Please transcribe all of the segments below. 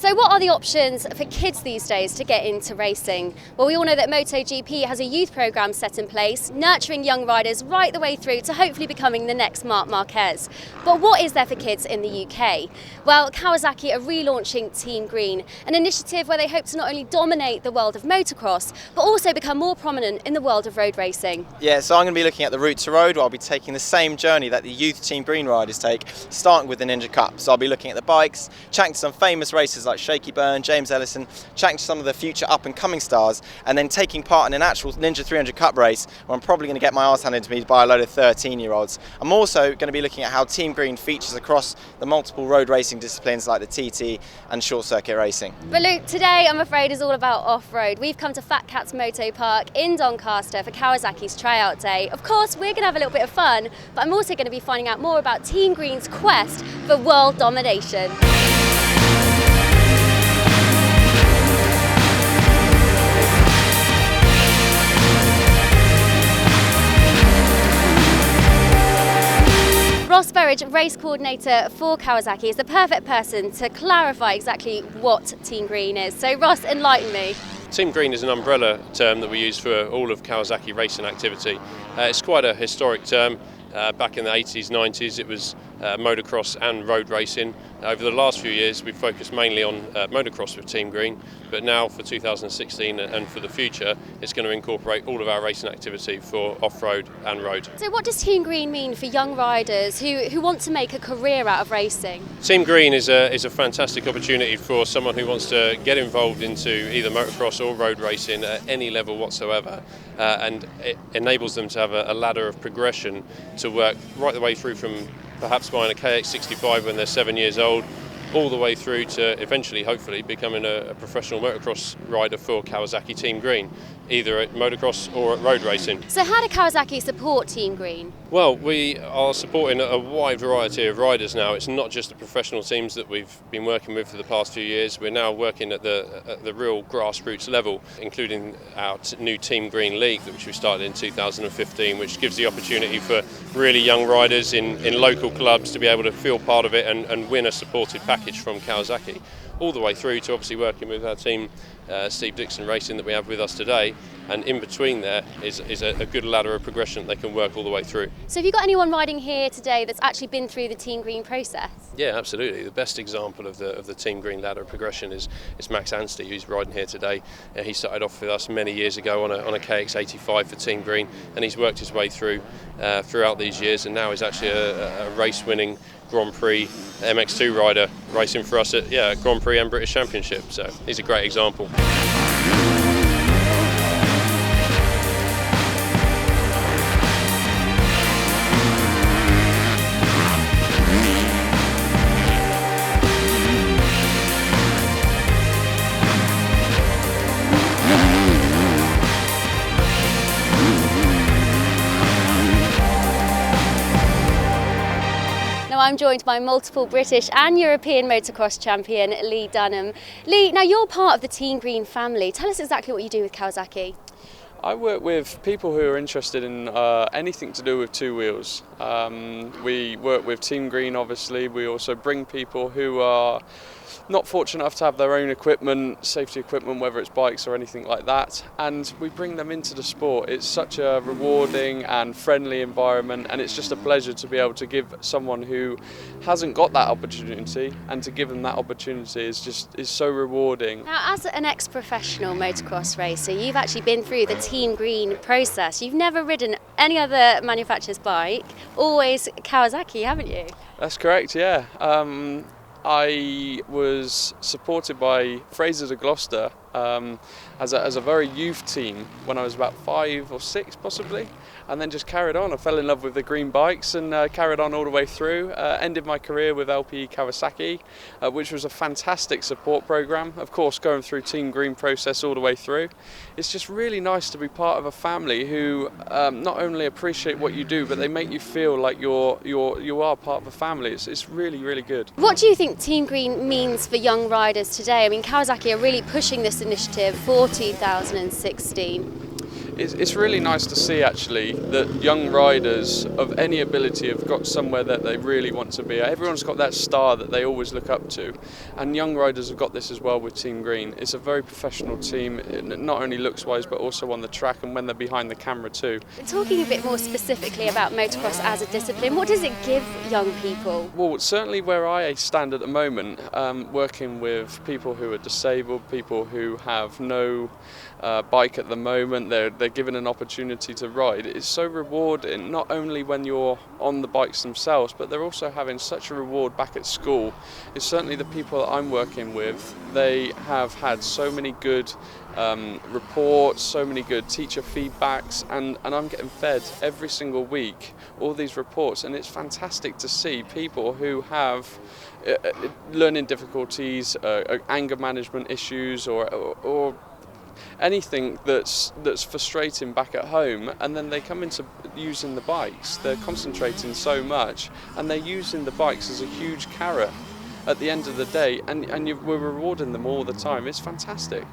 So what are the options for kids these days to get into racing? Well, we all know that MotoGP has a youth programme set in place, nurturing young riders right the way through to hopefully becoming the next Marc Marquez. But what is there for kids in the UK? Well, Kawasaki are relaunching Team Green, an initiative where they hope to not only dominate the world of motocross, but also become more prominent in the world of road racing. Yeah, so I'm going to be looking at the route to road, where I'll be taking the same journey that the youth Team Green riders take, starting with the Ninja Cup. So I'll be looking at the bikes, chatting to some famous racers like Shaky Byrne, James Ellison, chatting to some of the future up-and-coming stars, and then taking part in an actual Ninja 300 Cup race where I'm probably going to get my arse handed to me by a load of 13-year-olds. I'm also going to be looking at how Team Green features across the multiple road racing disciplines like the TT and short circuit racing. But Luke, today I'm afraid is all about off-road. We've come to Fat Cat's Moto Park in Doncaster for Kawasaki's tryout day. Of course, we're going to have a little bit of fun, but I'm also going to be finding out more about Team Green's quest for world domination. Ross Burridge, race coordinator for Kawasaki, is the perfect person to clarify exactly what Team Green is. So Ross, enlighten me. Team Green is an umbrella term that we use for all of Kawasaki racing activity. It's quite a historic term. Back in the 80s, 90s, it was motocross and road racing. Over the last few years, we've focused mainly on motocross with Team Green, but now for 2016 and for the future, it's going to incorporate all of our racing activity for off-road and road. So what does Team Green mean for young riders who want to make a career out of racing? Team Green is a fantastic opportunity for someone who wants to get involved into either motocross or road racing at any level whatsoever, and it enables them to have a ladder of progression to work right the way through from perhaps buying a KX65 when they're 7 years old, all the way through to eventually, hopefully, becoming a professional motocross rider for Kawasaki Team Green, either at motocross or at road racing. So how do Kawasaki support Team Green? Well, we are supporting a wide variety of riders now. It's not just the professional teams that we've been working with for the past few years. We're now working at the real grassroots level, including our new Team Green League, which we started in 2015, which gives the opportunity for really young riders in local clubs to be able to feel part of it and win a supported package from Kawasaki, all the way through to obviously working with our team, Steve Dixon Racing, that we have with us today, and in between there is a good ladder of progression that they can work all the way through. So have you got anyone riding here today that's actually been through the Team Green process? Yeah, absolutely. The best example of the Team Green ladder of progression is Max Anstey, who's riding here today. He started off with us many years ago on a KX85 for Team Green, and he's worked his way through throughout these years, and now he's actually a race-winning Grand Prix MX2 rider racing for us at Grand Prix and British Championship. So he's a great example. I'm joined by multiple British and European motocross champion Lee Dunham. Lee, now you're part of the Team Green family. Tell us exactly what you do with Kawasaki. I work with people who are interested in anything to do with two wheels. We work with Team Green, obviously. We also bring people who are not fortunate enough to have their own equipment, safety equipment, whether it's bikes or anything like that, and we bring them into the sport. It's such a rewarding and friendly environment, and it's just a pleasure to be able to give someone who hasn't got that opportunity, and to give them that opportunity is so rewarding. Now, as an ex-professional motocross racer, you've actually been through the Team Green process. You've never ridden any other manufacturer's bike, always Kawasaki, haven't you? That's correct, yeah. I was supported by Fraser de Gloucester as a very youth team when I was about 5 or 6 possibly, and then just carried on. I fell in love with the green bikes and carried on all the way through. Ended my career with LP Kawasaki, which was a fantastic support program. Of course, going through Team Green process all the way through. It's just really nice to be part of a family who not only appreciate what you do, but they make you feel like you are part of a family. It's really, really good. What do you think Team Green means for young riders today? I mean, Kawasaki are really pushing this initiative for 2016. it's really nice to see actually that young riders of any ability have got somewhere that they really want to be. Everyone's got that star that they always look up to, and young riders have got this as well with Team Green. It's a very professional team, not only looks wise but also on the track and when they're behind the camera too. Talking a bit more specifically about motocross as a discipline, what does it give young people? Well, certainly where I stand at the moment, working with people who are disabled, people who have no bike at the moment, they're given an opportunity to ride. It's so rewarding, not only when you're on the bikes themselves, but they're also having such a reward back at school. It's certainly the people that I'm working with, they have had so many good reports, so many good teacher feedbacks, and I'm getting fed every single week all these reports, and it's fantastic to see people who have learning difficulties, anger management issues, or anything that's frustrating back at home, and then they come into using the bikes. They're concentrating so much, and they're using the bikes as a huge carrot at the end of the day, and we're rewarding them all the time. It's fantastic.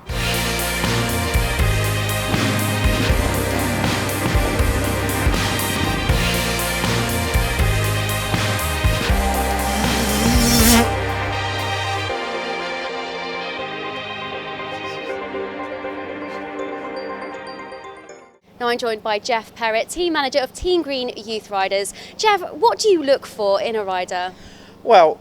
Now I'm joined by Jeff Parrott, team manager of Team Green Youth Riders. Jeff, what do you look for in a rider? Well,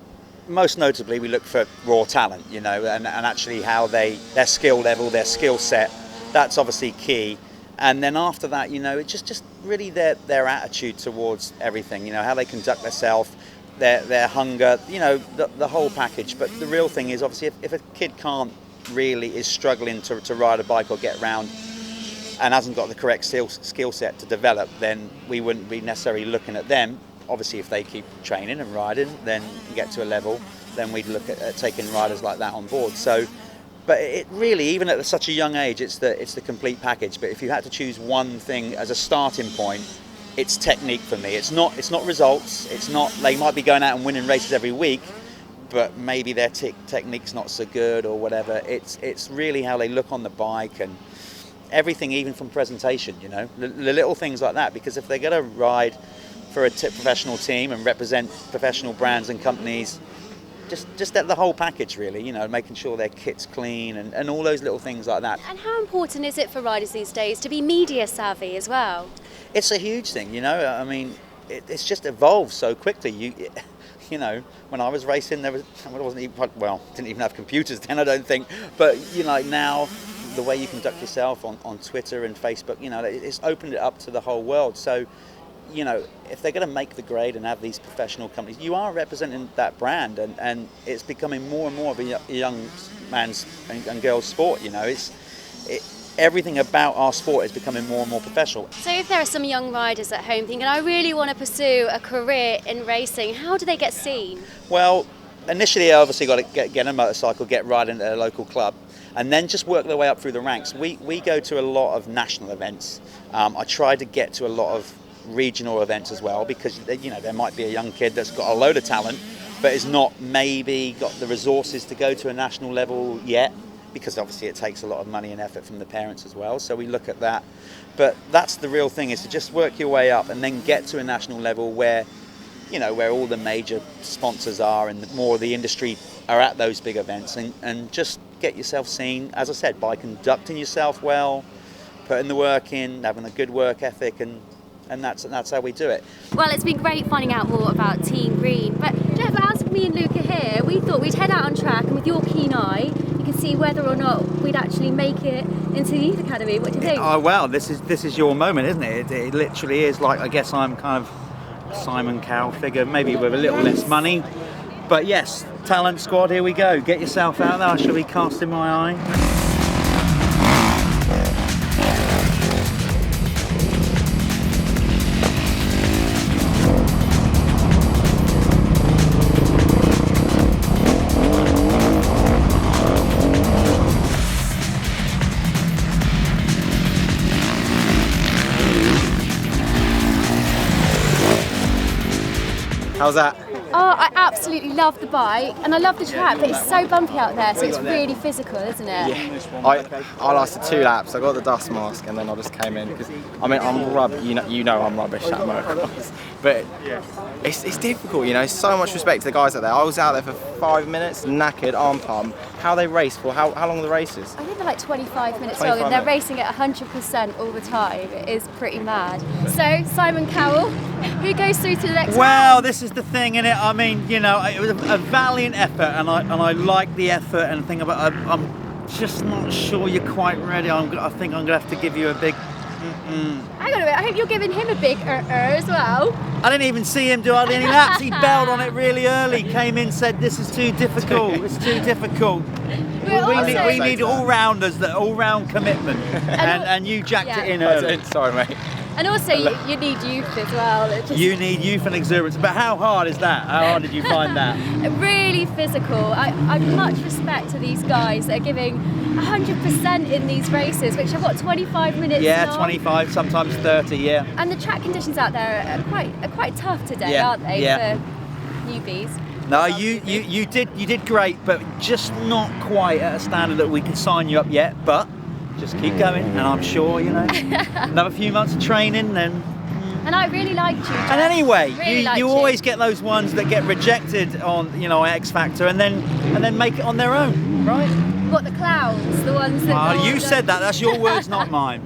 most notably we look for raw talent, and actually how their skill level, their skill set, that's obviously key. And then after that, it's just really their attitude towards everything, how they conduct themselves, their hunger, the whole package. But the real thing is obviously if a kid is struggling to ride a bike or get round and hasn't got the correct skill set to develop, then we wouldn't be necessarily looking at them. Obviously, if they keep training and riding, then get to a level, then we'd look at taking riders like that on board. So, but it really, even at such a young age, it's the complete package. But if you had to choose one thing as a starting point, it's technique for me. It's not results. It's not, they might be going out and winning races every week, but maybe their technique's not so good or whatever. It's really how they look on the bike and everything, even from presentation, the little things like that. Because if they're going to ride for a professional team and represent professional brands and companies, just the whole package really, making sure their kit's clean and all those little things like that. And how important is it for riders these days to be media savvy as well? It's a huge thing, I mean, it's just evolved so quickly. When I was racing, didn't even have computers then, I don't think. But now, the way you conduct yourself on Twitter and Facebook, it's opened it up to the whole world. So, if they're going to make the grade and have these professional companies, you are representing that brand, and it's becoming more and more of a young man's and girls' sport. Everything about our sport is becoming more and more professional. So if there are some young riders at home thinking, I really want to pursue a career in racing, how do they get seen? Well, initially I obviously got to get a motorcycle, get riding at a local club, and then just work their way up through the ranks. We go to a lot of national events. I try to get to a lot of regional events as well, because there might be a young kid that's got a load of talent but is not maybe got the resources to go to a national level yet, because obviously it takes a lot of money and effort from the parents as well. So we look at that. But that's the real thing, is to just work your way up and then get to a national level where all the major sponsors are and more of the industry are at those big events, and just get yourself seen, as I said, by conducting yourself well, putting the work in, having a good work ethic, and that's how we do it. Well, it's been great finding out more about Team Green, but Jeff, as me and Luke are here, we thought we'd head out on track, and with your keen eye, you can see whether or not we'd actually make it into the youth academy. What do you think? Oh well, this is your moment, isn't it? It literally is. Like, I guess I'm kind of Simon Cowell figure, maybe with a little less money, but yes, talent squad, here we go. Get yourself out there. I shall be casting my eye. How's that? Oh, I absolutely love the bike and I love the track, but it's so bumpy out there, so it's really physical, isn't it? Yeah. I lasted 2 laps. I got the dust mask and then I just came in because I mean I'm rubbish. You know I'm rubbish at motocross, but it's difficult. You know, so much respect to the guys out there. I was out there for 5 minutes, knackered, arm pump. How they race for? How long are the races? I think they're like 25 minutes long, and they're racing at 100% all the time. It is pretty mad. So Simon Cowell, who goes through to the next Well, round? this is the thing, innit? I mean, you know, it was a valiant effort, and I like the effort and thing about. I'm just not sure you're quite ready. I think I'm gonna have to give you a big. Hang on a minute, I hope you're giving him a big as well. I didn't even see him do any laps. He bailed on it really early. Came in, said this is too difficult. It's too difficult. We need all-rounders, that all-round commitment, and you jacked it in early. Sorry, mate. And also you need youth as well. You need youth and exuberance. But how hard is that? How hard did you find that? Really physical. I much respect to these guys that are giving 100% in these races, which are 25 minutes Yeah, long. 25, sometimes 30. Yeah. And the track conditions out there are quite tough today, aren't they, for newbies? No, you did great, but just not quite at a standard that we can sign you up yet. But just keep going, and I'm sure another few months of training, then. And I really liked you, Jeff. And anyway, Really you always get those ones that get rejected on X Factor, and then make it on their own, right? What, the clowns, the ones that. You said that. That's your words, not mine.